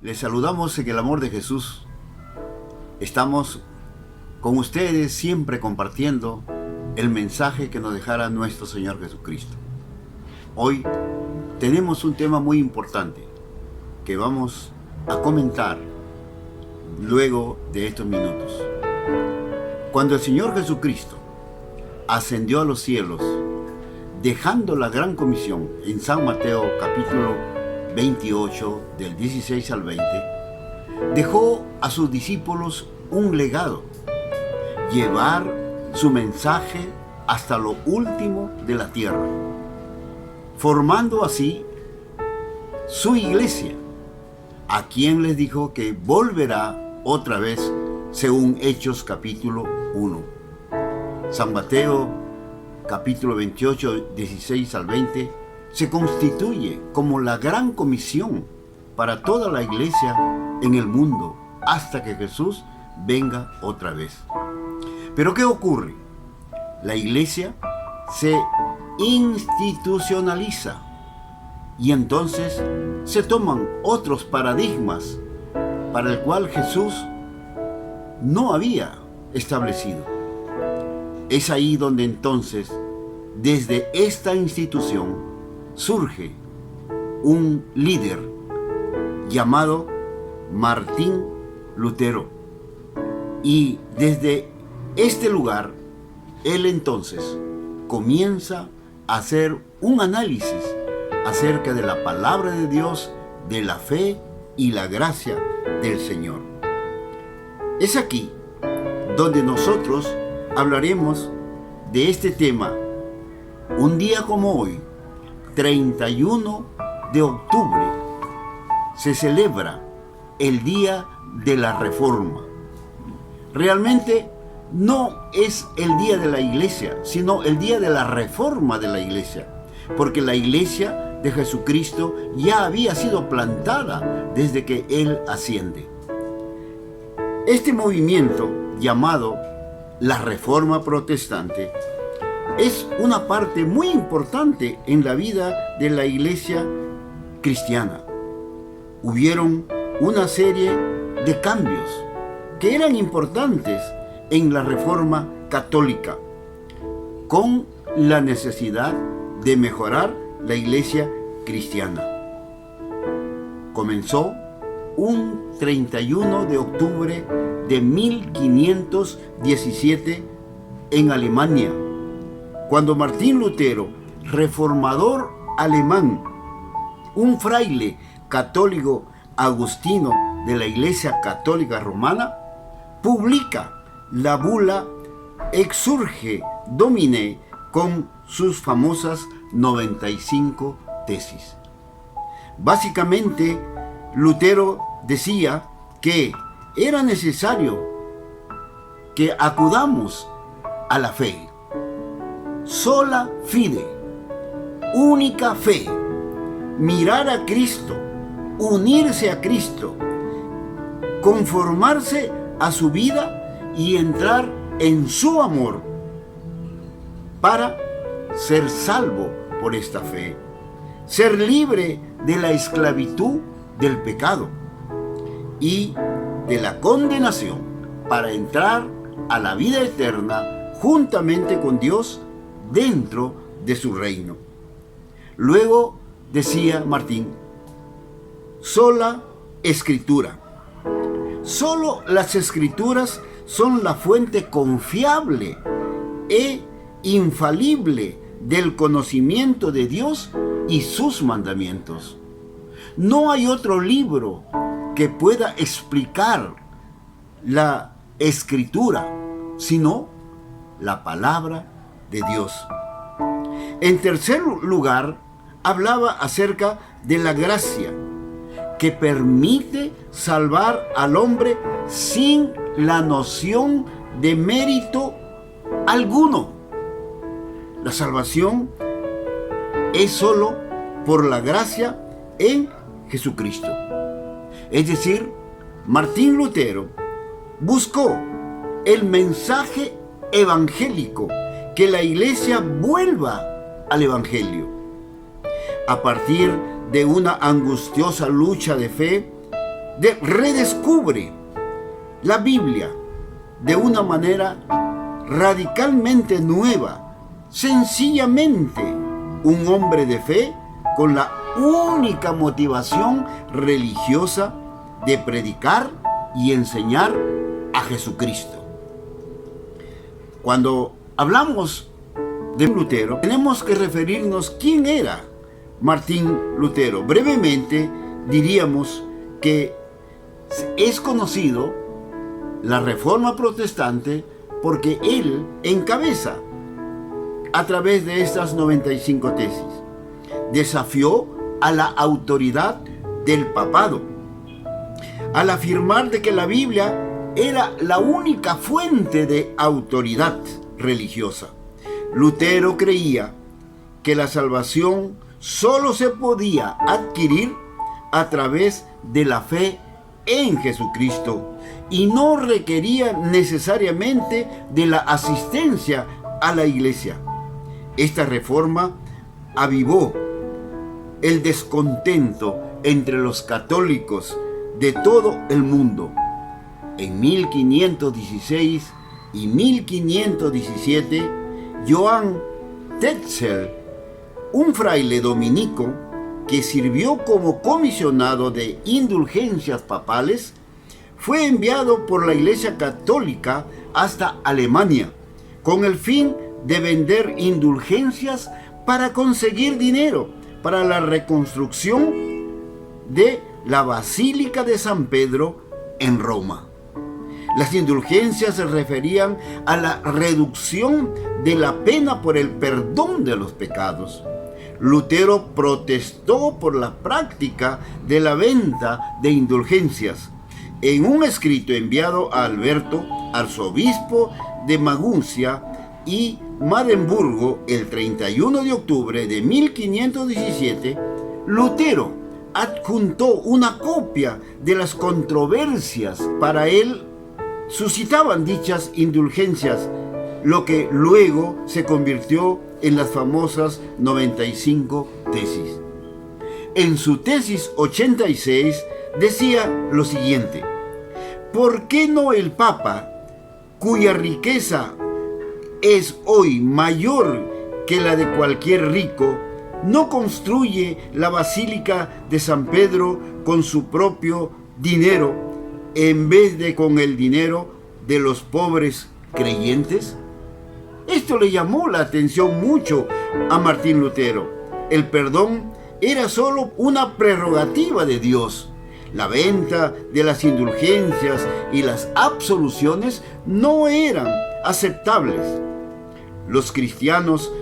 Les saludamos en el amor de Jesús. Estamos con ustedes siempre compartiendo el mensaje que nos dejara nuestro Señor Jesucristo. Hoy tenemos un tema muy importante que vamos a comentar luego de estos minutos. Cuando el Señor Jesucristo ascendió a los cielos, dejando la gran comisión en San Mateo capítulo 28 del 16 al 20, dejó a sus discípulos un legado: llevar su mensaje hasta lo último de la tierra, formando así su iglesia, a quien les dijo que volverá otra vez según Hechos capítulo 1. San Mateo capítulo 28, 16 al 20 se constituye como la gran comisión para toda la iglesia en el mundo hasta que Jesús venga otra vez. Pero ¿qué ocurre? La iglesia se institucionaliza y entonces se toman otros paradigmas para el cual Jesús no había establecido. Es ahí donde entonces, desde esta institución, surge un líder llamado Martín Lutero. Y desde este lugar, él entonces comienza a hacer un análisis acerca de la palabra de Dios, de la fe y la gracia del Señor. Es aquí donde nosotros hablaremos de este tema un día como hoy, 31 de octubre, se celebra el Día de la Reforma. Realmente no es el día de la iglesia, sino el día de la reforma de la iglesia, porque la iglesia de Jesucristo ya había sido plantada desde que Él asciende. Este movimiento llamado la Reforma Protestante es una parte muy importante en la vida de la iglesia cristiana. Hubieron una serie de cambios que eran importantes en la Reforma Católica, con la necesidad de mejorar la iglesia cristiana. Comenzó un 31 de octubre de 1517 en Alemania, cuando Martín Lutero, reformador alemán, un fraile católico agustino de la Iglesia Católica Romana, publica la bula Exsurge Domine con sus famosas 95 tesis. Básicamente, Lutero decía que era necesario que acudamos a la fe. Sola fide, única fe, mirar a Cristo, unirse a Cristo, conformarse a su vida y entrar en su amor para ser salvo por esta fe, ser libre de la esclavitud del pecado y de la condenación para entrar a la vida eterna juntamente con Dios dentro de su reino. Luego decía Martín, sola escritura. Solo las escrituras son la fuente confiable e infalible del conocimiento de Dios y sus mandamientos. No hay otro libro que pueda explicar la escritura, sino la palabra de Dios. En tercer lugar, hablaba acerca de la gracia, que permite salvar al hombre sin la noción de mérito alguno. La salvación es solo por la gracia en Jesucristo. Es decir, Martín Lutero buscó el mensaje evangélico, que la iglesia vuelva al evangelio. A partir de una angustiosa lucha de fe, redescubre la Biblia de una manera radicalmente nueva, sencillamente un hombre de fe con la única motivación religiosa de predicar y enseñar a Jesucristo. Cuando hablamos de Lutero, tenemos que referirnos quién era Martín Lutero. Brevemente diríamos que es conocido la Reforma Protestante porque él encabeza a través de estas 95 tesis. Desafió a la autoridad del papado al afirmar de que la Biblia era la única fuente de autoridad religiosa. Lutero creía que la salvación solo se podía adquirir a través de la fe en Jesucristo y no requería necesariamente de la asistencia a la iglesia. Esta reforma avivó el descontento entre los católicos de todo el mundo. En 1516 y 1517, Johann Tetzel, un fraile dominico que sirvió como comisionado de indulgencias papales, fue enviado por la Iglesia Católica hasta Alemania con el fin de vender indulgencias para conseguir dinero para la reconstrucción de la Basílica de San Pedro en Roma. Las indulgencias se referían a la reducción de la pena por el perdón de los pecados. Lutero protestó por la práctica de la venta de indulgencias. En un escrito enviado a Alberto, arzobispo de Maguncia y Marenburgo, el 31 de octubre de 1517, Lutero adjuntó una copia de las controversias para él suscitaban dichas indulgencias, lo que luego se convirtió en las famosas 95 tesis. En su tesis 86 decía lo siguiente: ¿por qué no el Papa, cuya riqueza es hoy mayor que la de cualquier rico, no construye la Basílica de San Pedro con su propio dinero en vez de con el dinero de los pobres creyentes? Esto le llamó la atención mucho a Martín Lutero. El perdón era solo una prerrogativa de Dios. La venta de las indulgencias y las absoluciones no eran aceptables. Los cristianos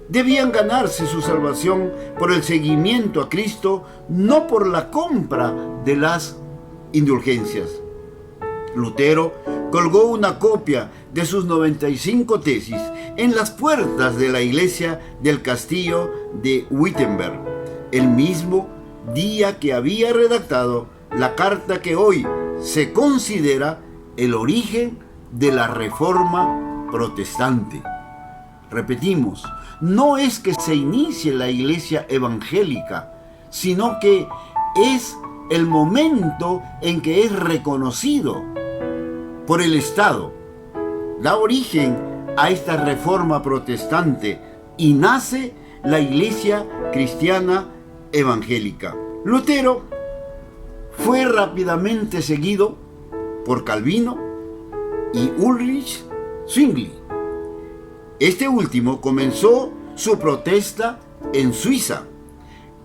debían ganarse su salvación por el seguimiento a Cristo, no por la compra de las indulgencias. Lutero colgó una copia de sus 95 tesis en las puertas de la iglesia del castillo de Wittenberg, el mismo día que había redactado la carta que hoy se considera el origen de la Reforma Protestante. Repetimos, no es que se inicie la iglesia evangélica, sino que es el momento en que es reconocido por el Estado. Da origen a esta reforma protestante y nace la iglesia cristiana evangélica. Lutero fue rápidamente seguido por Calvino y Ulrich Zwingli. Este último comenzó su protesta en Suiza,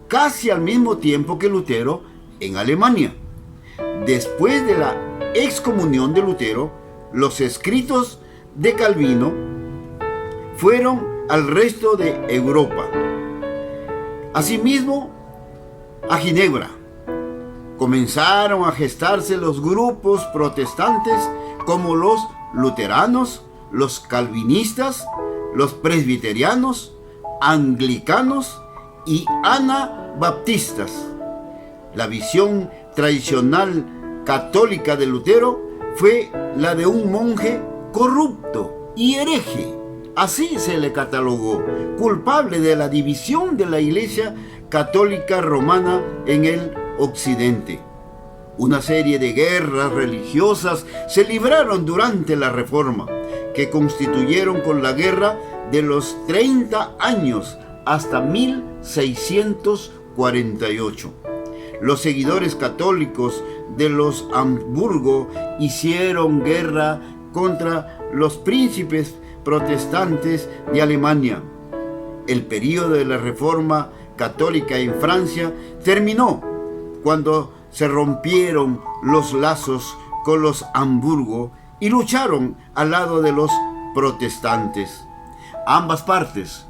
casi al mismo tiempo que Lutero en Alemania. Después de la excomunión de Lutero, los escritos de Calvino fueron al resto de Europa. Asimismo, a Ginebra comenzaron a gestarse los grupos protestantes como los luteranos, los calvinistas, los presbiterianos, anglicanos y anabaptistas. La visión tradicional católica de Lutero fue la de un monje corrupto y hereje. Así se le catalogó, culpable de la división de la Iglesia Católica Romana en el Occidente. Una serie de guerras religiosas se libraron durante la Reforma, que constituyeron con la guerra de los 30 años hasta 1648. Los seguidores católicos de los Habsburgo hicieron guerra contra los príncipes protestantes de Alemania. El período de la Reforma católica en Francia terminó cuando se rompieron los lazos con los Habsburgo y lucharon al lado de los protestantes. Ambas partes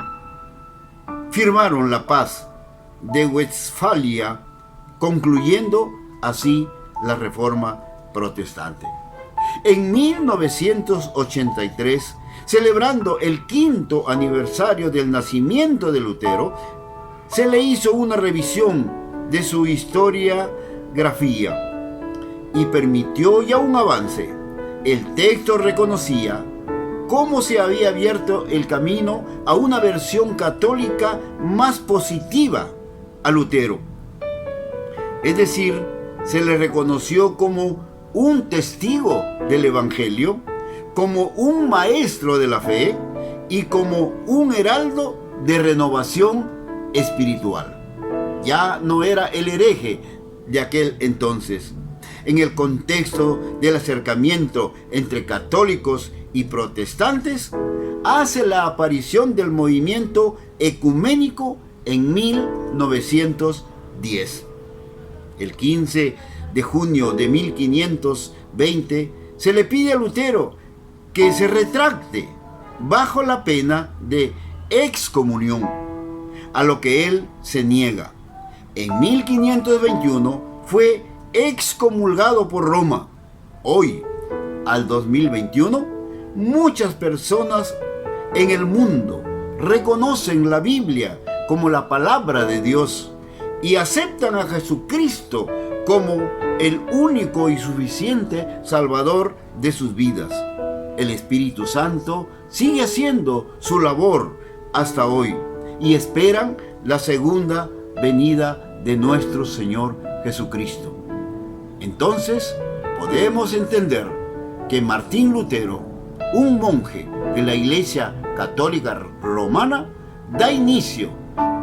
firmaron la paz de Westfalia, concluyendo así la Reforma protestante. En 1983, celebrando el 5º aniversario del nacimiento de Lutero, se le hizo una revisión de su historiografía y permitió ya un avance. El texto reconocía cómo se había abierto el camino a una versión católica más positiva a Lutero. Es decir, se le reconoció como un testigo del Evangelio, como un maestro de la fe y como un heraldo de renovación espiritual. Ya no era el hereje de aquel entonces. En el contexto del acercamiento entre católicos y protestantes, hace la aparición del movimiento ecuménico en 1910. El 15 de junio de 1520 se le pide a Lutero que se retracte bajo la pena de excomunión, a lo que él se niega. En 1521 fue excomulgado por Roma. Hoy, al 2021, muchas personas en el mundo reconocen la Biblia como la palabra de Dios y aceptan a Jesucristo como el único y suficiente Salvador de sus vidas. El Espíritu Santo sigue haciendo su labor hasta hoy y esperan la segunda venida de nuestro Señor Jesucristo. Entonces, podemos entender que Martín Lutero, un monje de la Iglesia Católica Romana, da inicio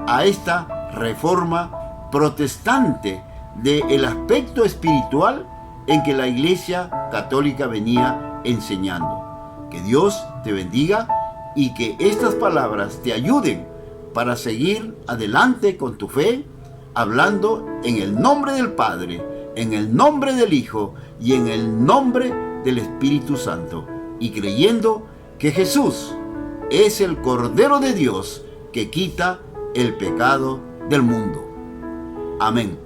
a esta reforma protestante del aspecto espiritual en que la Iglesia Católica venía enseñando. Que Dios te bendiga y que estas palabras te ayuden para seguir adelante con tu fe, hablando en el nombre del Padre, en el nombre del Hijo y en el nombre del Espíritu Santo, y creyendo que Jesús es el Cordero de Dios que quita el pecado del mundo. Amén.